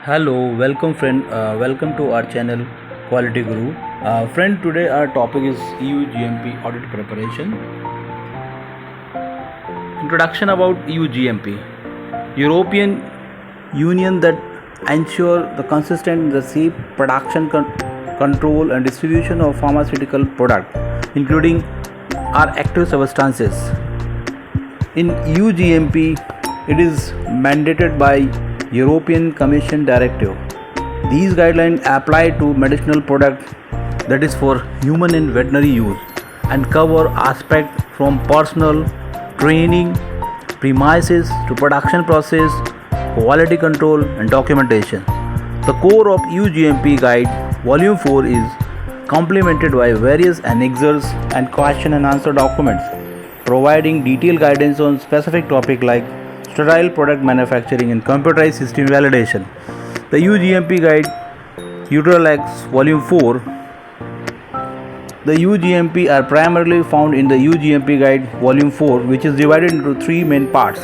Hello, welcome friend. Welcome to our channel Quality Guru. Friend, today our topic is EU GMP audit preparation. Introduction about EU GMP. European Union that ensure the consistent and the safe production control and distribution of pharmaceutical product, including our active substances. In EU GMP, it is mandated by European Commission directive. These guidelines apply to medicinal products, that is for human and veterinary use, and cover aspects from personal training, premises to production process, quality control and documentation. The core of EU GMP Guide Volume 4 is complemented by various annexes and question and answer documents, providing detailed guidance on specific topics like sterile product manufacturing and computerized system validation. The EU GMP Guide Utralex Volume 4. The EU GMP are primarily found in the EU GMP Guide Volume 4, which is divided into three main parts.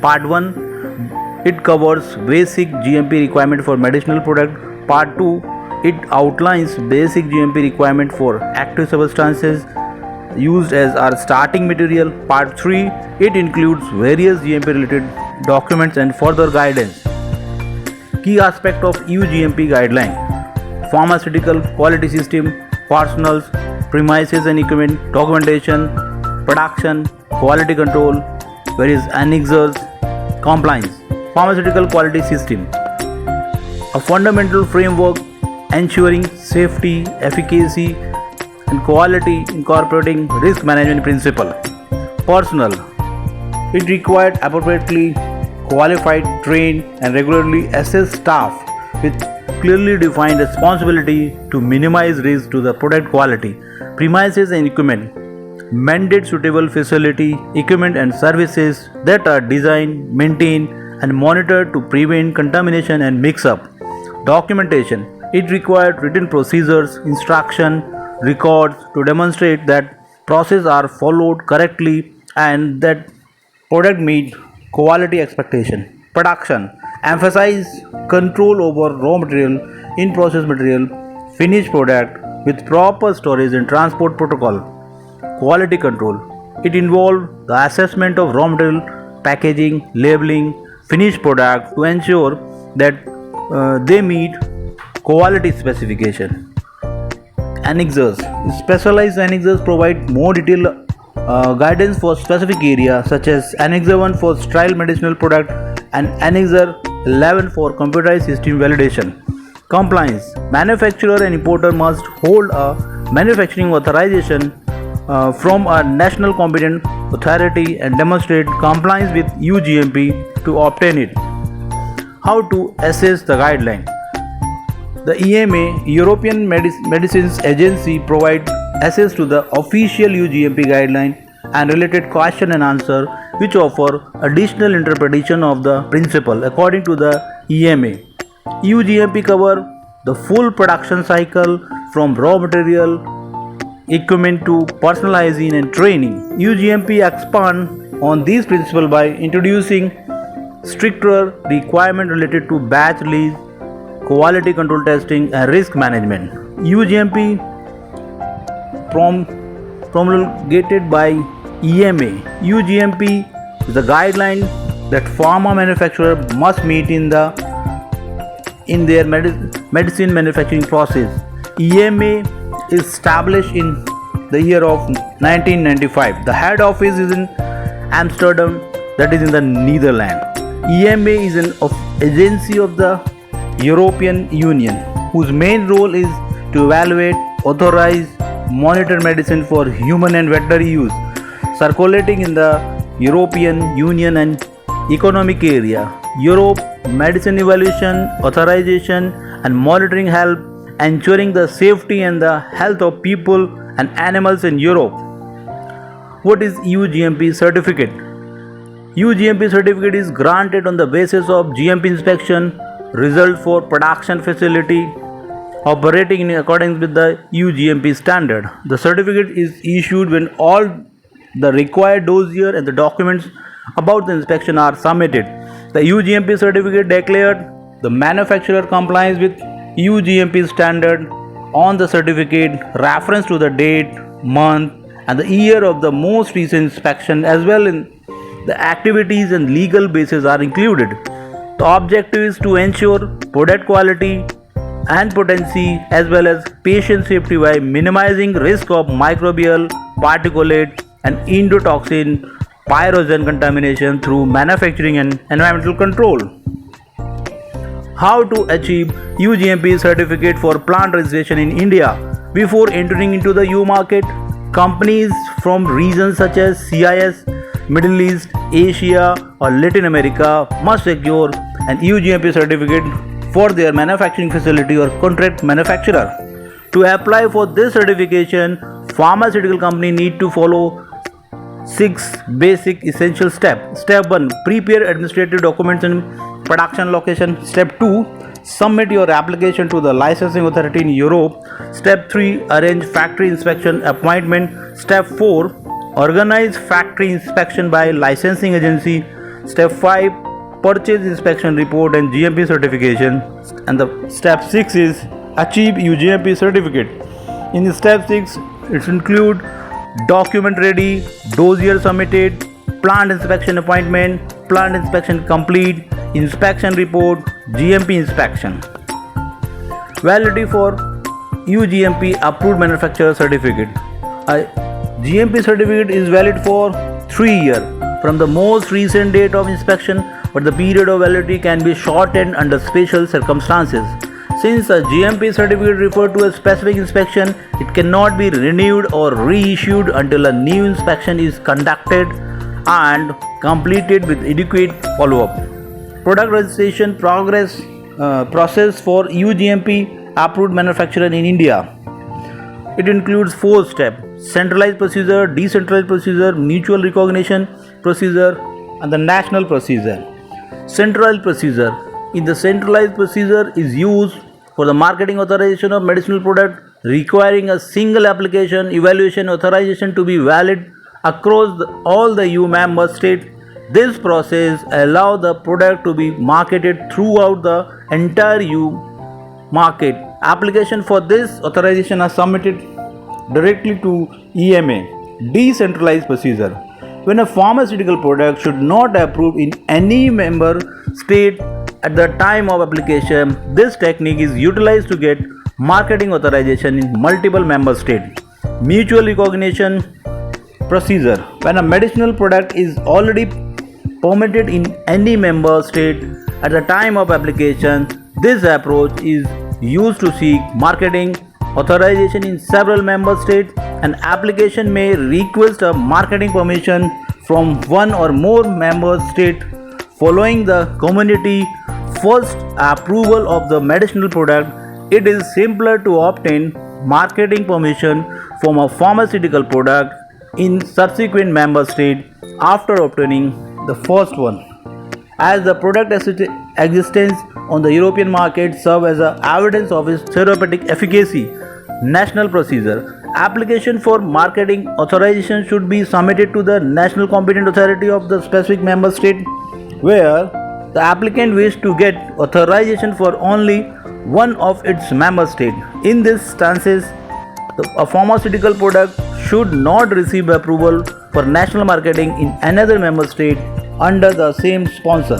Part 1, it covers basic GMP requirement for medicinal product. Part 2, it outlines basic GMP requirement for active substances used as our starting material. Part 3, it includes various GMP related documents and further guidance. Key aspect of EU GMP guideline: pharmaceutical quality system, personals, premises and equipment, documentation, production, quality control, various annexes, compliance. Pharmaceutical quality system, a fundamental framework ensuring safety, efficacy and quality, incorporating risk management principle. Personnel, it required appropriately qualified, trained and regularly assessed staff with clearly defined responsibility to minimize risk to the product quality. Premises and equipment, mandate suitable facility, equipment and services that are designed, maintained and monitored to prevent contamination and mix-up. Documentation, it required written procedures, instruction, records to demonstrate that processes are followed correctly and that product meet quality expectation. Production, emphasize control over raw material, in-process material, finished product with proper storage and transport protocol. Quality control, it involved the assessment of raw material, packaging, labeling, finished product to ensure that they meet quality specification. Annexes, specialized annexes provide more detailed guidance for specific area, such as Annex 1 for sterile medicinal product and Annex 11 for computerized system validation. Compliance, manufacturer and importer must hold a manufacturing authorization from a national competent authority and demonstrate compliance with EU GMP to obtain it. How to assess the guideline? The EMA, European Medicines Agency, provides access to the official EU GMP guideline and related question and answer, which offer additional interpretation of the principle according to the EMA. EU GMP cover the full production cycle from raw material, equipment to personal hygiene and training. EU GMP expand on these principles by introducing stricter requirements related to batch release, quality control testing and risk management. EU GMP promulgated by EMA. EU GMP is a guideline that pharma manufacturer must meet in their medicine manufacturing process. EMA is established in the year of 1995. The head office is in Amsterdam, that is in the Netherlands. EMA is an agency of the European Union, whose main role is to evaluate, authorize, monitor medicine for human and veterinary use, circulating in the European Union and Economic Area. Europe, medicine evaluation, authorization and monitoring help ensuring the safety and the health of people and animals in Europe. What is EU GMP certificate? EU GMP certificate is granted on the basis of GMP inspection result for production facility operating in accordance with the EU GMP standard. The certificate is issued when all the required dossier and the documents about the inspection are submitted. The EU GMP certificate declared the manufacturer complies with EU GMP standard on the certificate, reference to the date, month, and the year of the most recent inspection, as well in the activities and legal basis are included. The objective is to ensure product quality and potency as well as patient safety by minimizing risk of microbial, particulate, and endotoxin pyrogen contamination through manufacturing and environmental control. How to achieve UGMP certificate for plant registration in India? Before entering into the EU market, companies from regions such as CIS, Middle East, Asia, or Latin America must secure an EU GMP certificate for their manufacturing facility or contract manufacturer. To apply for this certification, pharmaceutical company need to follow 6 basic essential steps. Step 1, prepare administrative documents and production location. Step 2, submit your application to the licensing authority in Europe. Step 3, arrange factory inspection appointment. Step 4, organize factory inspection by licensing agency. Step 5, purchase inspection report and GMP certification. And the step 6 is achieve UGMP certificate. In step 6, it include document ready, dossier submitted, plant inspection appointment, plant inspection complete, inspection report, GMP inspection. Validity for UGMP approved manufacturer certificate. A GMP certificate is valid for 3 years from the most recent date of inspection, but the period of validity can be shortened under special circumstances. Since a GMP certificate refers to a specific inspection, it cannot be renewed or reissued until a new inspection is conducted and completed with adequate follow-up. Product registration process for UGMP approved manufacturer in India. It includes 4 steps: centralized procedure, decentralized procedure, mutual recognition procedure, and the national procedure. Centralized procedure. In the centralized procedure is used for the marketing authorization of medicinal product, requiring a single application evaluation authorization to be valid across all the EU member states. This process allows the product to be marketed throughout the entire EU market. Application for this authorization are submitted directly to EMA. Decentralized procedure. When a pharmaceutical product should not approved in any member state at the time of application, this technique is utilized to get marketing authorization in multiple member states. Mutual recognition procedure. When a medicinal product is already permitted in any member state at the time of application, this approach is used to seek marketing authorization in several member states. An application may request a marketing permission from one or more member states. Following the community first approval of the medicinal product, it is simpler to obtain marketing permission from a pharmaceutical product in subsequent member state after obtaining the first one. As the product existence on the European market serve as a evidence of its therapeutic efficacy. National procedure. Application for marketing authorization should be submitted to the national competent authority of the specific member state where the applicant wishes to get authorization for only one of its member states. In these instances, a pharmaceutical product should not receive approval for national marketing in another member state under the same sponsor.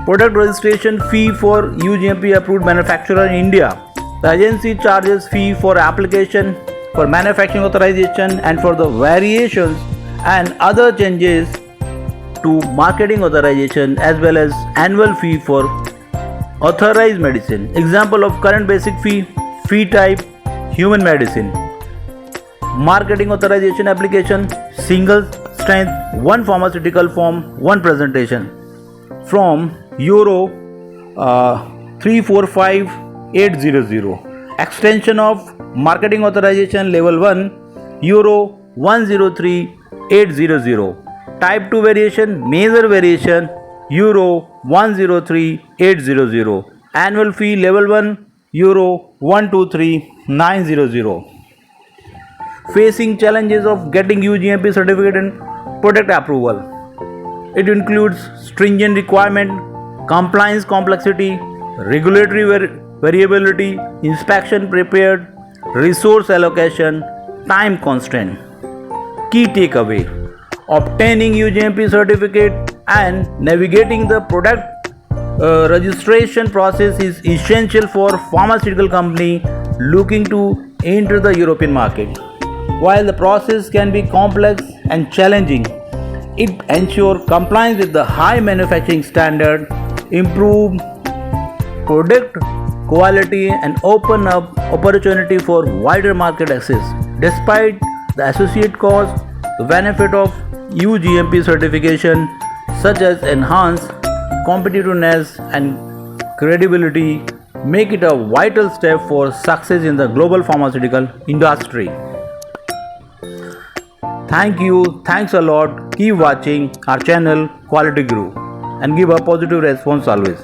Product registration fee for UGMP approved manufacturer in India. The agency charges fee for application for manufacturing authorization and for the variations and other changes to marketing authorization, as well as annual fee for authorized medicine. Example of current basic fee type: human medicine. Marketing authorization application: single strength, one pharmaceutical form, one presentation. From Euro 345800. Extension of marketing authorization level 1, Euro 103800. Type 2 variation, major variation, Euro 103800. Annual fee level 1, Euro 123900. Facing challenges of getting UGMP certificate and product approval. It includes stringent requirement compliance complexity, regulatory variability, inspection prepared, resource allocation, time constraint. Key takeaway: obtaining UGMP certificate and navigating the product registration process is essential for pharmaceutical company looking to enter the European market. While the process can be complex and challenging, it ensures compliance with the high manufacturing standard, improve product quality and open up opportunity for wider market access. Despite the associated cost, the benefit of UGMP certification such as enhanced competitiveness and credibility make it a vital step for success in the global pharmaceutical industry. Thank you, thanks a lot. Keep watching our channel Quality Guru and give a positive response always.